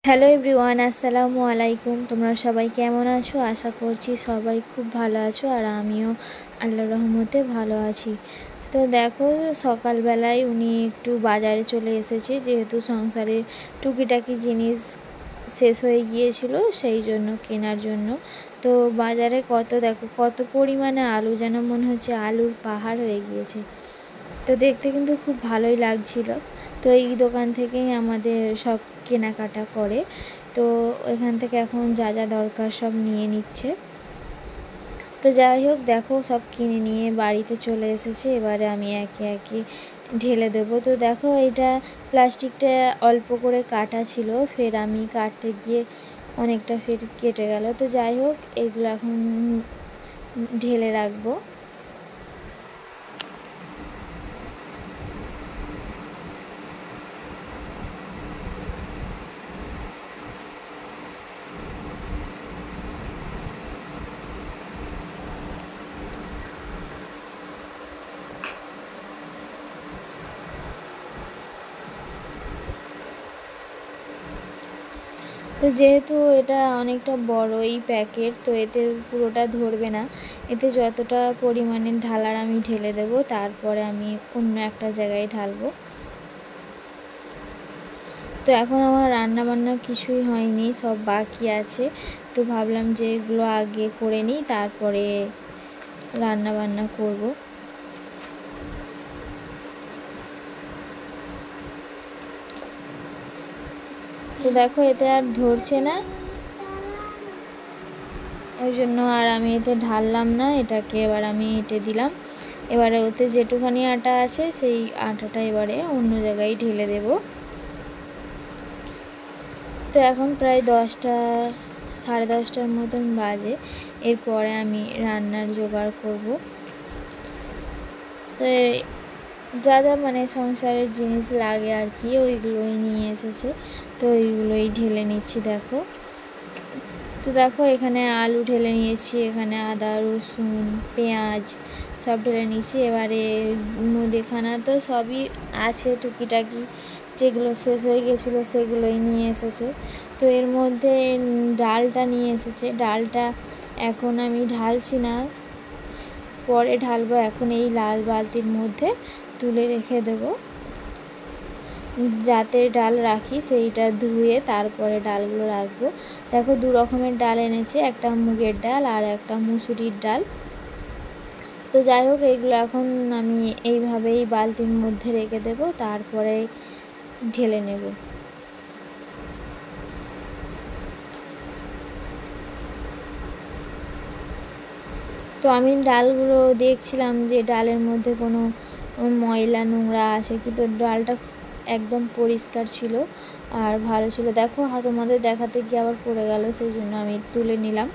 Hello everyone, আসসালামু আলাইকুম। তোমরা সবাই কেমন আছো? আশা করছি সবাই খুব ভালো আছো, আর আমিও আল্লাহর রহমতে ভালো আছি। তো দেখো, সকালবেলায় উনি একটু বাজারে চলে এসেছে, যেহেতু সংসারের টুকিটাকি জিনিস শেষ হয়ে গিয়েছিল, সেই জন্য কেনার জন্য। তো বাজারে কত পরিমাণে আলু, যেন মনে হচ্ছে আলুর পাহাড় হয়ে গিয়েছে। তো দেখতে কিন্তু খুব ভালোই লাগছিল। তো এই দোকান থেকেই আমাদের সব কেনাকাটা করে। তো এখান থেকে এখন যা যা দরকার সব নিয়ে নিচ্ছে। তো যাই হোক, দেখো সব কিনে নিয়ে বাড়িতে চলে এসেছে। এবারে আমি একে একে ঢেলে দেবো। তো দেখো, এটা প্লাস্টিকটা অল্প করে কাটা ছিল, ফের আমি কাটতে গিয়ে অনেকটা ফের কেটে গেল। তো যাই হোক, এগুলো এখন ঢেলে রাখবো। তো যেহেতু এটা অনেকটা বড় এই প্যাকেট, তো এতে পুরোটা ধরবে না। এতে যতটা পরিমাণে ঢালার আমি ঢেলে দেব, তারপরে আমি অন্য একটা জায়গায় ঢালবো। তো এখন আমার রান্না বান্না কিছুই হয়নি, সব বাকি আছে। তো ভাবলাম যে এগুলো আগে করে নিই, তারপরে রান্না বান্না করব। তো দেখো, এতে আর ধরছে না, ওই জন্য আর আমি এতে ঢাললাম না। এটাকে এবার আমি এঁটে দিলাম। এবারে ওতে যেটুখানি আটা আছে, সেই আটাটা এবারে অন্য জায়গায় ঢেলে দেব। তো এখন প্রায় 10টা, 10:30টার মতন বাজে। এরপরে আমি রান্নার জোগাড় করব। তো যা যা মানে সংসারের জিনিস লাগে আর কি, ওইগুলোই নিয়ে এসেছে। তো ওইগুলোই ঢেলে নিচ্ছি। দেখো, তো দেখো এখানে আলু ঢেলে নিয়েছি, এখানে আদা রসুন পেঁয়াজ সব ঢেলে নিয়েছি। এবারে মুদিখানা তো সবই আছে, টুকিটাকি যেগুলো শেষ হয়ে গেছিলো সেগুলোই নিয়ে এসেছে। তো এর মধ্যে ডালটা নিয়ে এসেছে। ডালটা এখন আমি ঢালছি না, পরে ঢালবো। এখন এই লাল বালতির মধ্যে তুলে রেখে দেবো। যাতে ডাল রাখি সেইটা ধুয়ে তারপরে ডালগুলো রাখবো। দেখো, 2 রকমের ডাল এনেছে, একটা মুগের ডাল আর একটা মুসুরির ডাল। তো যাই হোক, এইগুলো এখন আমি এইভাবেই বালতির মধ্যে রেখে দেব, তারপরে ঢেলে নেব। তো আমি ডালগুলো দেখছিলাম যে ডালের মধ্যে কোনো ময়লা নোংরা আছে, কিন্তু ডালটা একদম পরিষ্কার ছিল আর ভালো ছিল। দেখো, তোমাদের দেখাতে গিয়ে আবার পড়ে গেল, সেই জন্য আমি তুলে নিলাম।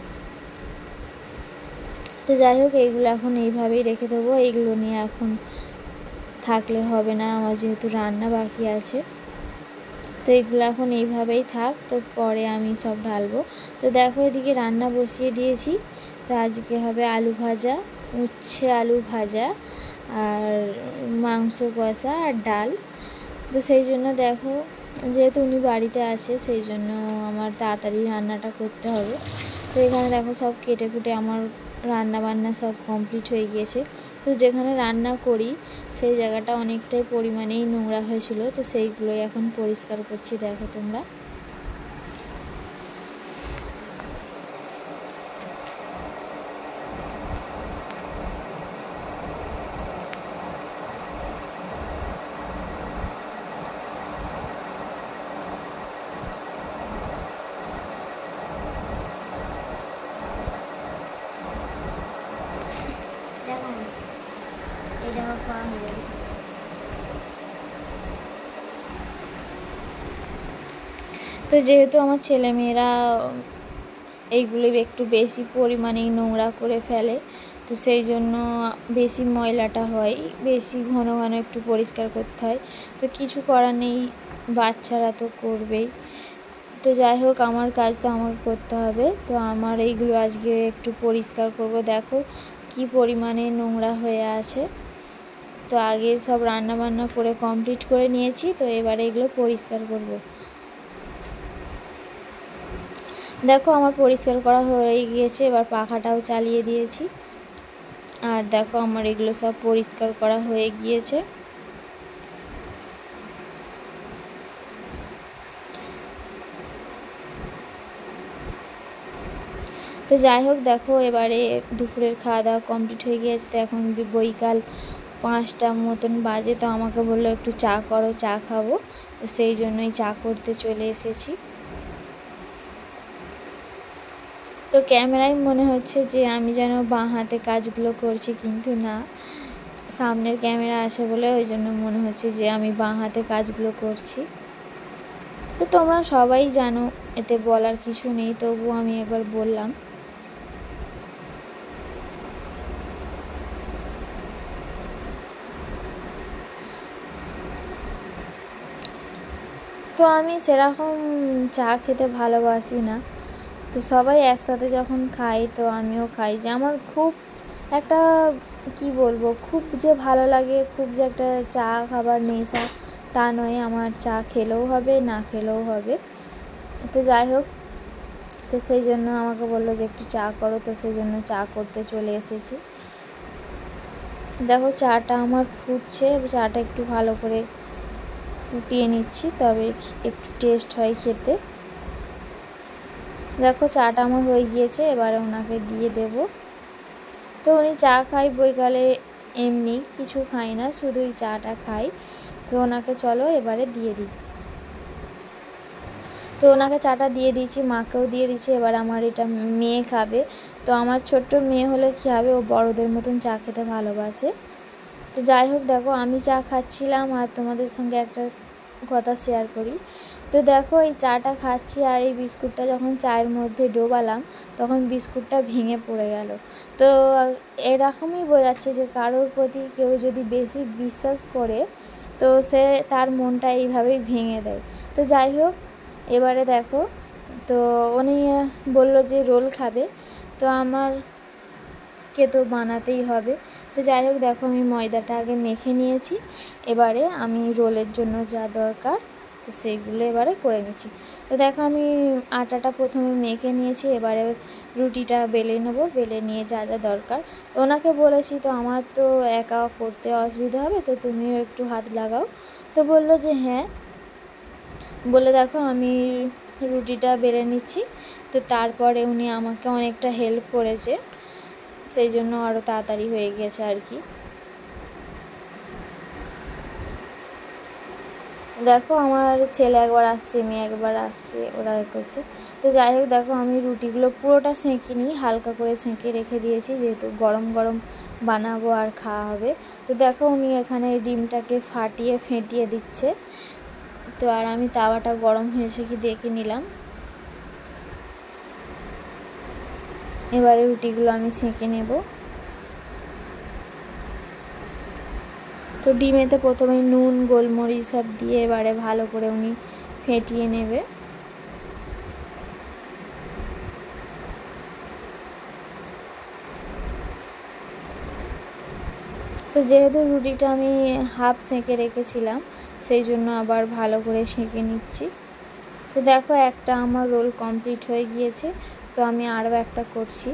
তো যাই হোক, এইগুলো এখন এইভাবেই রেখে দেবো। এইগুলো নিয়ে এখন থাকলে হবে না, আমার যেহেতু রান্না বাকি আছে। তো এইগুলো এখন এইভাবেই থাক, তো পরে আমি সব ঢালবো। তো দেখো, এদিকে রান্না বসিয়ে দিয়েছি। তো আজকে হবে আলু ভাজা, উচ্ছে আলু ভাজা, আর মাংস কষা আর ডাল। তো সেই জন্য দেখো, যেহেতু উনি বাড়িতে আছে, সেই জন্য আমার তাড়াতাড়ি রান্নাটা করতে হবে। তো এখানে দেখো, সব কেটে কুটে আমার রান্না বান্না সব কমপ্লিট হয়ে গিয়েছে। তো যেখানে রান্না করি সেই জায়গাটা অনেকটাই পরিমাণেই নোংরা হয়েছিল, তো সেইগুলোই এখন পরিষ্কার করছি। দেখো তোমরা, তো যেহেতু আমার ছেলেমেয়েরা এইগুলো একটু বেশি পরিমাণেই নোংরা করে ফেলে, তো সেই জন্য বেশি ময়লাটা হয়, বেশি ঘন ঘন একটু পরিষ্কার করতে হয়। তো কিছু করার নেই, বাচ্চারা তো করবেই। তো যাই হোক, আমার কাজ তো আমাকে করতে হবে। তো আমার এইগুলো আজকে একটু পরিষ্কার করব। দেখো কি পরিমাণে নোংরা হয়ে আছে। তো আগে সব রান্না বান্না করে কমপ্লিট করে নিয়েছি, তো এবারে এগুলো পরিষ্কার করব। দেখো আমার পরিষ্কার করা হয়ে গিয়েছে, এবার পাখাটাও চালিয়ে দিয়েছি। আর দেখো আমার এগুলো সব পরিষ্কার করা হয়ে গিয়েছে। তো যাই হোক, দেখো এবারে দুপুরের খাওয়া দাওয়া কমপ্লিট হয়ে গিয়েছে। তো এখন বৈকাল 5টা মতন বাজে। তো আমাকে বললো একটু চা করো, চা খাবো। তো সেই জন্যই চা করতে চলে এসেছি। তো ক্যামেরায় মনে হচ্ছে যে আমি যেন বাঁ হাতে কাজগুলো করছি, কিন্তু না, সামনের ক্যামেরা আছে বলে ওই জন্য মনে হচ্ছে যে আমি বাঁ হাতে কাজগুলো করছি। তো তোমরা সবাই জানো, এতে বলার কিছু নেই, তবুও আমি একবার বললাম। তো আমি সেরকম চা খেতে ভালোবাসি না। তো সবাই একসাথে যখন খাই তো আমিও খাই। যে আমার খুব একটা কি বলবো, খুব যে ভালো লাগে, খুব যে একটা চা খাবার নেশা তা নয়। আমার চা খেলেও হবে, না খেলেও হবে। তো যাই হোক, তো সেই জন্য আমাকে বললো যে একটু চা করো। তো সেই জন্য চা করতে চলে এসেছি। দেখো চাটা আমার ফুটছে, চাটা একটু ভালো করে ফুটিয়ে নিচ্ছি, তবে একটু টেস্ট হয় খেতে। দেখো চাটা আমার হয়ে গিয়েছে, এবারে ওনাকে দিয়ে দেব। তো উনি চা খাই বৈকালে, এমনি কিছু খাই না, শুধুই চাটা খাই। তো ওনাকে চলো এবারে দিয়ে দিই। তো ওনাকে চাটা দিয়ে দিয়েছি, মাকেও দিয়ে দিচ্ছি। এবার আমার এটা মেয়ে খাবে। তো আমার ছোট্ট মেয়ে হলে কী হবে, ও বড়োদের মতন চা খেতে ভালোবাসে। তো যাই হোক, দেখো আমি চা খাচ্ছিলাম আর তোমাদের সঙ্গে একটা কথা শেয়ার করি। তো দেখো এই চাটা খাচ্ছি আর এই বিস্কুটটা যখন চায়ের মধ্যে ডোবালাম তখন বিস্কুটটা ভেঙে পড়ে গেল। তো এরকমই বোঝাচ্ছে যে কারোর প্রতি কেউ যদি বেশি বিশ্বাস করে তো সে তার মনটা এইভাবেই ভেঙে দেয়। তো যাই হোক, এবারে দেখো, তো উনি বলল যে রোল খাবে, তো আমারকে তো বানাতেই হবে। তো যাই হোক, দেখো আমি ময়দাটা আগে মেখে নিয়েছি। এবারে আমি রোলের জন্য যা দরকার তো সেইগুলো এবারে করে নিচ্ছি। তো দেখো আমি আটাটা প্রথমে মেখে নিয়েছি, এবারে রুটিটা বেলে নেবো। বেলে নিয়ে যা যা দরকার ওনাকে বলেছি, তো আমার তো একা করতে অসুবিধা হবে, তো তুমিও একটু হাত লাগাও। তো বললো যে হ্যাঁ। বলে দেখো আমি রুটিটা বেলে নিচ্ছি। তো তারপরে উনি আমাকে অনেকটা হেল্প করেছে, সেই জন্য আরও তাড়াতাড়ি হয়ে গেছে আর কি। দেখো আমার ছেলে একবার আসছে, মেয়ে একবার আসছে, ওরা করছে। তো যাই হোক, দেখো আমি রুটিগুলো পুরোটা সেঁকে নিই, হালকা করে সেঁকে রেখে দিয়েছি, যেহেতু গরম গরম বানাবো আর খাওয়া হবে। তো দেখো উনি এখানে ডিমটাকে ফেটিয়ে দিচ্ছে। তো আর আমি তাওয়াটা গরম হয়েছে কি দেখে নিলাম। এবারে রুটিগুলো আমি সেঁকে নেব। তো ডিমেতে প্রথমে নুন গোলমরিচ সব দিয়ে এবারে ভালো করে উনি ফেটিয়ে নেবে। তো যেহেতু রুটিটা আমি হাফ সেঁকে রেখেছিলাম, সেই জন্য আবার ভালো করে সেঁকে নিচ্ছি। তো দেখো একটা আমার রোল কমপ্লিট হয়ে গিয়েছে। তো আমি আরও একটা করছি।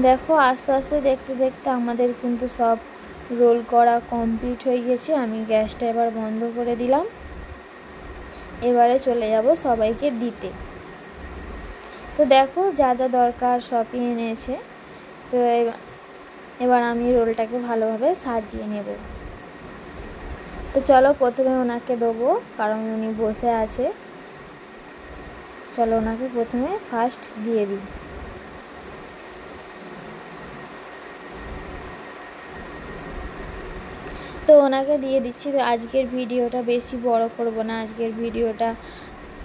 দেখো আস্তে আস্তে দেখতে দেখতে আমাদের কিন্তু সব রোল করা কমপ্লিট হয়ে গেছে। আমি গ্যাসটা এবার বন্ধ করে দিলাম। এবারে চলে যাব সবাইকে দিতে। তো দেখো যা যা দরকার সবই এনেছে। তো এবার আমি রোলটাকে ভালোভাবে সাজিয়ে নেব। তো চলো প্রথমে ওনাকে দেবো, কারণ উনি বসে আছে। চলো ওনাকে প্রথমে ফার্স্ট দিয়ে দিই। তো ওনাকে দিয়ে দিচ্ছি। তো আজকের ভিডিওটা বেশি বড় করব না, আজকের ভিডিওটা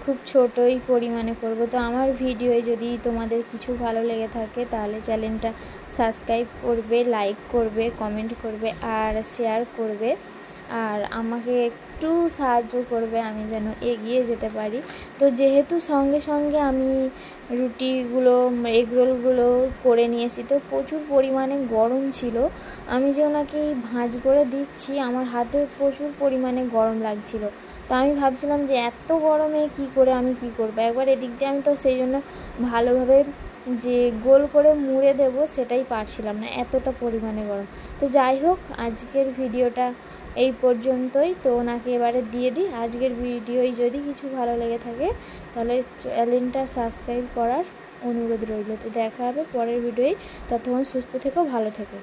খুব ছোটই পরিমাণে করব। তো আমার ভিডিওয়ে যদি তোমাদের কিছু ভালো লেগে থাকে তাহলে চ্যানেলটা সাবস্ক্রাইব করবে, লাইক করবে, কমেন্ট করবে আর শেয়ার করবে। আর আমাকে একটু সাহায্য করবে আমি যেন এগিয়ে যেতে পারি। তো যেহেতু সঙ্গে সঙ্গে আমি রুটিগুলো এগরোলগুলো করে নিয়ে এসেছি। তো প্রচুর পরিমাণে গরম ছিল, আমি যে ওনাকে ভাঁজ করে দিচ্ছি আমার হাতে প্রচুর পরিমাণে গরম লাগছিল। তো আমি ভাবছিলাম যে এত গরমে কি করে আমি কি করবো, একবার এদিক দিয়ে আমি তো সেই জন্য ভালোভাবে যে গোল করে মুড়ে দেব সেটাই পারছিলাম না, এতটা পরিমাণে গরম। তো যাই হোক, আজকের ভিডিওটা এই পর্যন্তই। তো ওনাকে এবারে দিয়ে দিই। আজকের ভিডিওই যদি কিছু ভালো লেগে থাকে তাহলে চ্যানেলটা সাবস্ক্রাইব করার অনুরোধ রইল। তো দেখা হবে পরের ভিডিওয়, ততক্ষণ সুস্থ থেকো, ভালো থেকো।